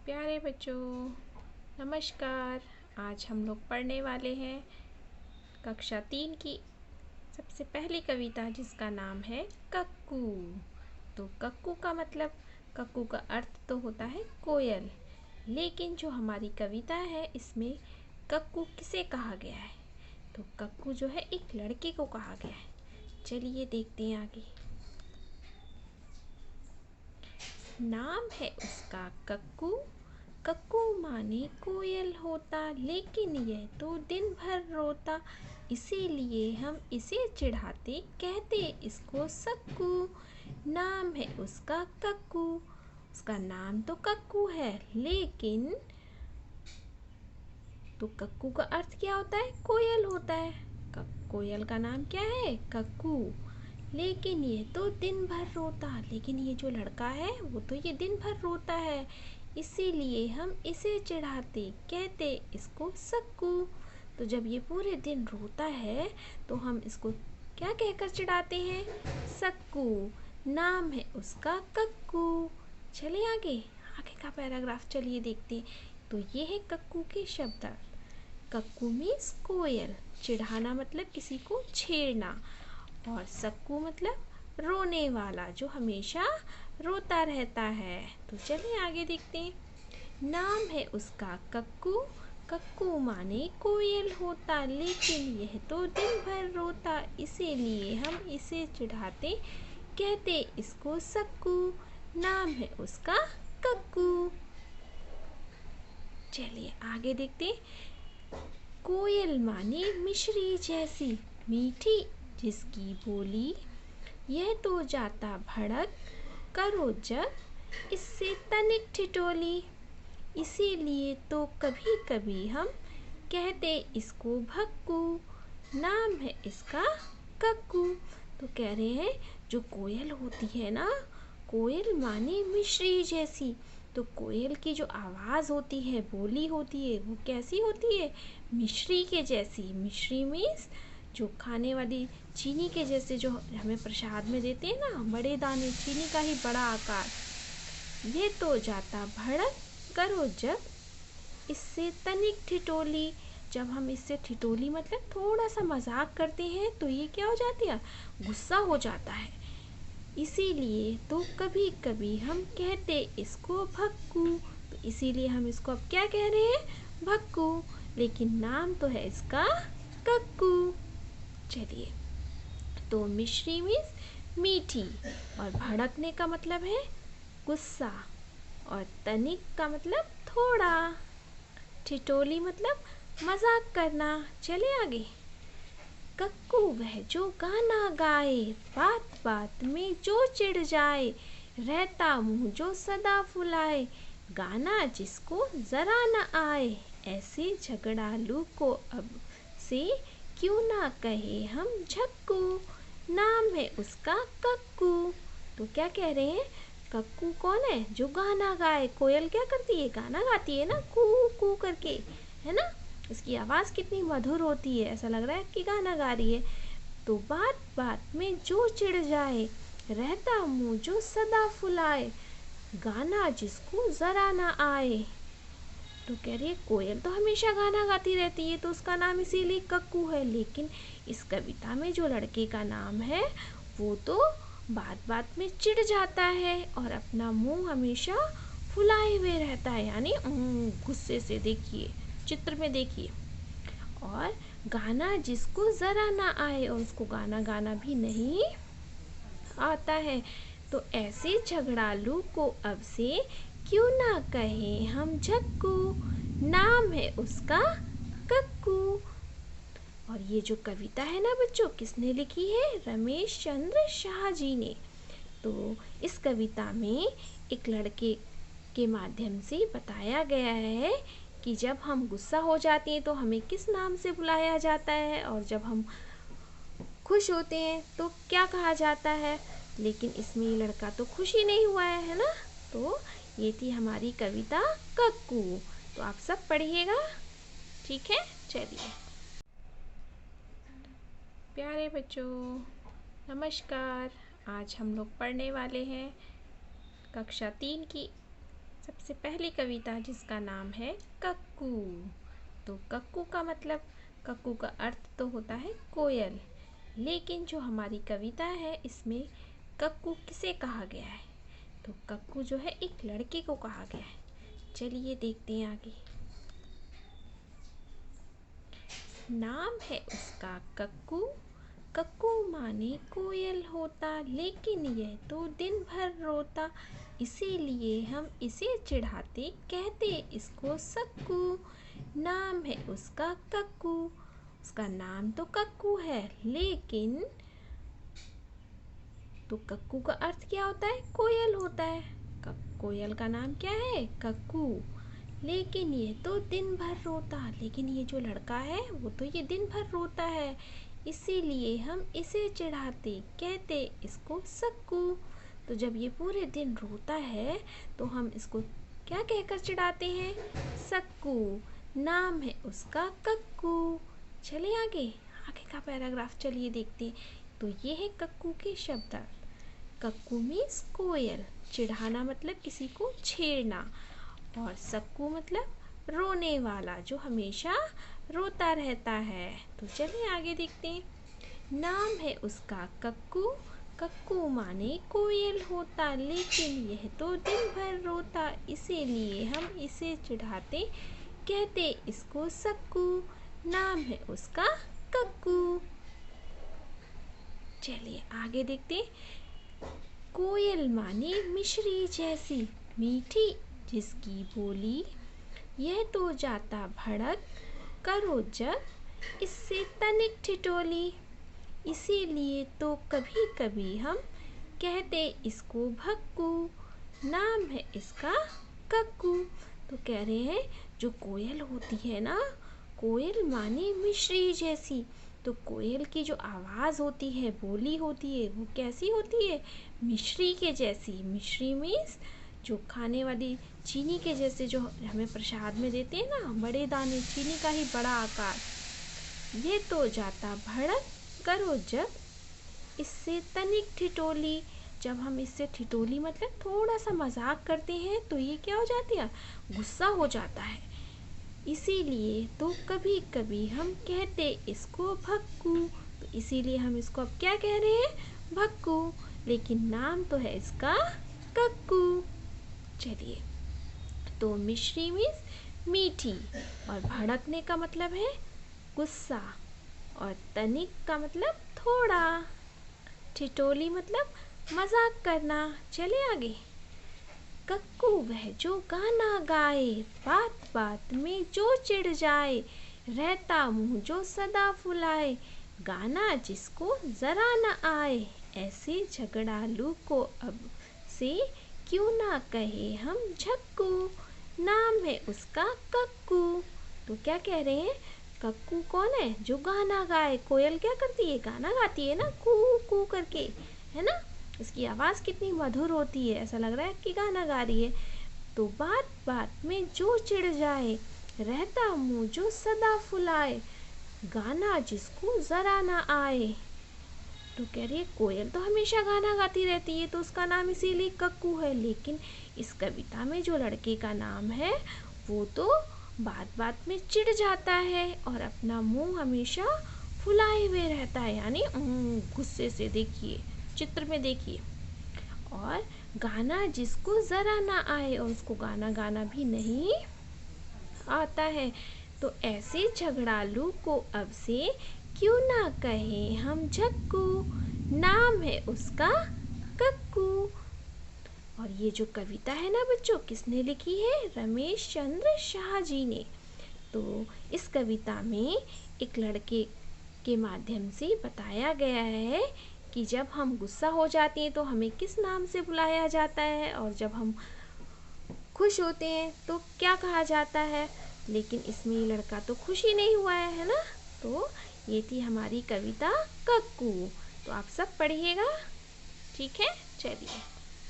प्यारे बच्चों, नमस्कार। आज हम लोग पढ़ने वाले हैं कक्षा 3 की सबसे पहली कविता, जिसका नाम है कक्कू। तो कक्कू का मतलब, कक्कू का अर्थ तो होता है कोयल, लेकिन जो हमारी कविता है इसमें कक्कू किसे कहा गया है? तो कक्कू जो है एक लड़के को कहा गया है। चलिए देखते हैं आगे। नाम है उसका कक्कू, कक्कू माने कोयल होता, लेकिन यह तो दिन भर रोता। इसीलिए हम इसे चिढ़ाते, कहते इसको सक्कू। नाम है उसका कक्कू, उसका नाम तो कक्कू है, लेकिन तो कक्कू का अर्थ क्या होता है? कोयल होता है। कोयल का नाम क्या है? कक्कू। लेकिन ये तो दिन भर रोता, लेकिन ये जो लड़का है वो तो ये दिन भर रोता है, इसीलिए हम इसे चिढ़ाते, कहते इसको सक्कू। तो जब ये पूरे दिन रोता है तो हम इसको क्या कहकर चिढ़ाते हैं? सक्कू। नाम है उसका कक्कू। चले आगे, आगे का पैराग्राफ चलिए देखते हैं। तो ये है कक्कू के शब्द। कक्कू मीन्स कोयल, चिढ़ाना मतलब किसी को छेड़ना, और सक्कू मतलब रोने वाला, जो हमेशा रोता रहता है। तो चलिए आगे देखते हैं। नाम है उसका कक्कू, कक्कू माने कोयल होता, लेकिन यह तो दिन भर रोता। इसीलिए हम इसे चिढ़ाते, कहते इसको सक्कू। नाम है उसका कक्कू। चलिए आगे देखते हैं। कोयल माने मिश्री जैसी, मीठी जिसकी बोली, यह तो जाता भड़क, करो जब इससे तनिक ठिठोली। इसीलिए तो कभी कभी हम कहते इसको भक्कू। नाम है इसका कक्कू। तो कह रहे हैं जो कोयल होती है ना, कोयल माने मिश्री जैसी, तो कोयल की जो आवाज़ होती है, बोली होती है, वो कैसी होती है? मिश्री के जैसी। मिश्री मीन्स जो खाने वाली चीनी के जैसे, जो हमें प्रसाद में देते हैं ना, बड़े दाने, चीनी का ही बड़ा आकार। ये तो जाता भड़क, करो जब इससे तनिक ठिठोली। जब हम इससे ठिठोली मतलब थोड़ा सा मजाक करते हैं तो ये क्या हो जाती है? गुस्सा हो जाता है। इसीलिए तो कभी कभी हम कहते इसको भक्कू। तो इसीलिए हम इसको अब क्या कह रहे हैं? भक्कू। लेकिन नाम तो है इसका कक्कू। चलिए, तो मिश्री मीन्स मीठी, और भड़कने का मतलब है गुस्सा, और तनिक का मतलब थोड़ा, ठिठोली मतलब मजाक करना। चले आगे। कक्कू वह जो गाना गाए, बात बात में जो चिढ़ जाए, रहता मुंह जो सदा फुलाए, गाना जिसको जरा न आए, ऐसे झगड़ालू को अब से क्यों ना कहे हम झक्कू। नाम है उसका कक्कू। तो क्या कह रहे हैं? कक्कू कौन है? जो गाना गाए। कोयल क्या करती है? गाना गाती है ना, कू कू करके, है ना। इसकी आवाज़ कितनी मधुर होती है, ऐसा लग रहा है कि गाना गा रही है। तो बात बात में जो चिढ़ जाए, रहता मुंह जो सदा फुलाए, गाना जिसको जरा ना आए। तो कह रही है कोयल तो हमेशा गाना गाती रहती है, तो उसका नाम इसीलिए कक्कू है। लेकिन इस कविता में जो लड़के का नाम है वो तो बात बात में चिढ़ जाता है और अपना मुंह हमेशा फुलाए हुए रहता है, यानी गुस्से से। देखिए चित्र में देखिए। और गाना जिसको जरा ना आए, और उसको गाना गाना भी नहीं आता है। तो ऐसे झगड़ालू को अब से क्यों ना कहे हम झक्कू। नाम है उसका कक्कू। और ये जो कविता है ना बच्चों, किसने लिखी है? रमेश चंद्र शाह जी ने। तो इस कविता में एक लड़के के माध्यम से बताया गया है कि जब हम गुस्सा हो जाते हैं तो हमें किस नाम से बुलाया जाता है, और जब हम खुश होते हैं तो क्या कहा जाता है। लेकिन इसमें ये लड़का तो खुश ही नहीं हुआ है ना। तो ये थी हमारी कविता कक्कू। तो आप सब पढ़िएगा, ठीक है? चलिए प्यारे बच्चों, नमस्कार। आज हम लोग पढ़ने वाले हैं कक्षा 3 की सबसे पहली कविता जिसका नाम है कक्कू। तो कक्कू का मतलब, कक्कू का अर्थ तो होता है कोयल, लेकिन जो हमारी कविता है इसमें कक्कू किसे कहा गया है? तो कक्कू जो है एक लड़के को कहा गया है। चलिए देखते हैं आगे। नाम है उसका कक्कू, कक्कू माने कोयल होता, लेकिन यह तो दिन भर रोता, इसीलिए हम इसे चिढ़ाते, कहते इसको सक्कू। नाम है उसका कक्कू, उसका नाम तो कक्कू है, लेकिन तो कक्कू का अर्थ क्या होता है? कोयल होता है। कोयल का नाम क्या है? कक्कू। लेकिन ये तो दिन भर रोता, लेकिन ये जो लड़का है वो तो ये दिन भर रोता है, इसीलिए हम इसे चिढ़ाते, कहते इसको सक्कू। तो जब ये पूरे दिन रोता है तो हम इसको क्या कहकर चिढ़ाते हैं? सक्कू। नाम है उसका कक्कू। चले आगे, आगे का पैराग्राफ चलिए देखते हैं। तो ये है कक्कू के शब्द। कक्कू मीन्स कोयल, चिढ़ाना मतलब किसी को छेड़ना, और सक्कू मतलब रोने वाला, जो हमेशा रोता रहता है। तो चलिए आगे देखते हैं। नाम है उसका कक्कू, कक्कू माने कोयल होता, लेकिन यह तो दिन भर रोता, इसीलिए हम इसे चिढ़ाते, कहते इसको सक्कू। नाम है उसका कक्कू। चलिए आगे देखते हैं। कोयल माने मिश्री जैसी, मीठी जिसकी बोली, यह तो जाता भड़क, करो जब इससे तनिक ठिठोली, इसीलिए तो कभी कभी हम कहते इसको भक्कू। नाम है इसका कक्कू। तो कह रहे हैं जो कोयल होती है ना, कोयल माने मिश्री जैसी, तो कोयल की जो आवाज़ होती है, बोली होती है, वो कैसी होती है? मिश्री के जैसी। मिश्री मीन्स जो खाने वाली चीनी के जैसे, जो हमें प्रसाद में देते हैं ना, बड़े दाने, चीनी का ही बड़ा आकार। ये तो जाता भड़क, करो जब इससे तनिक ठिठोली, जब हम इससे ठिठोली मतलब थोड़ा सा मजाक करते हैं तो ये क्या हो जाती है? गुस्सा हो जाता है। इसीलिए तो कभी कभी हम कहते इसको भक्कू। तो इसीलिए हम इसको अब क्या कह रहे हैं? भक्कू। लेकिन नाम तो है इसका कक्कू। चलिए, तो मिश्री मीन्स मीठी, और भड़कने का मतलब है गुस्सा, और तनिक का मतलब थोड़ा, ठिठोली मतलब मजाक करना। चले आगे। कक्कू वह जो गाना गाए, बात बात में जो चिढ़ जाए, रहता मुंह जो सदा फुलाए, गाना जिसको जरा न आए, ऐसे झगड़ालू को अब से क्यों ना कहे हम झक्कू। नाम है उसका कक्कू। तो क्या कह रहे हैं? कक्कू कौन है? जो गाना गाए। कोयल क्या करती है? गाना गाती है ना, कू कू करके, है ना। इसकी आवाज़ कितनी मधुर होती है, ऐसा लग रहा है कि गाना गा रही है। तो बात बात में जो चिढ़ जाए, रहता मुंह जो सदा फुलाए, गाना जिसको जरा ना आए। तो कह रही है कोयल तो हमेशा गाना गाती रहती है, तो उसका नाम इसीलिए कक्कू है। लेकिन इस कविता में जो लड़के का नाम है वो तो बात बात में चिढ़ जाता है और अपना मुंह हमेशा फुलाए हुए रहता है, यानी गुस्से से। देखिए चित्र में देखिए। और गाना जिसको जरा ना आए, और उसको गाना गाना भी नहीं आता है। तो ऐसे झगड़ालू को अब से क्यों ना कहे हम झक्कू। नाम है उसका कक्कू। और ये जो कविता है ना बच्चों, किसने लिखी है? रमेश चंद्र शाह जी ने। तो इस कविता में एक लड़के के माध्यम से बताया गया है कि जब हम गुस्सा हो जाते हैं तो हमें किस नाम से बुलाया जाता है, और जब हम खुश होते हैं तो क्या कहा जाता है। लेकिन इसमें ये लड़का तो खुश ही नहीं हुआ है ना। तो ये थी हमारी कविता कक्कू। तो आप सब पढ़िएगा, ठीक है? चलिए।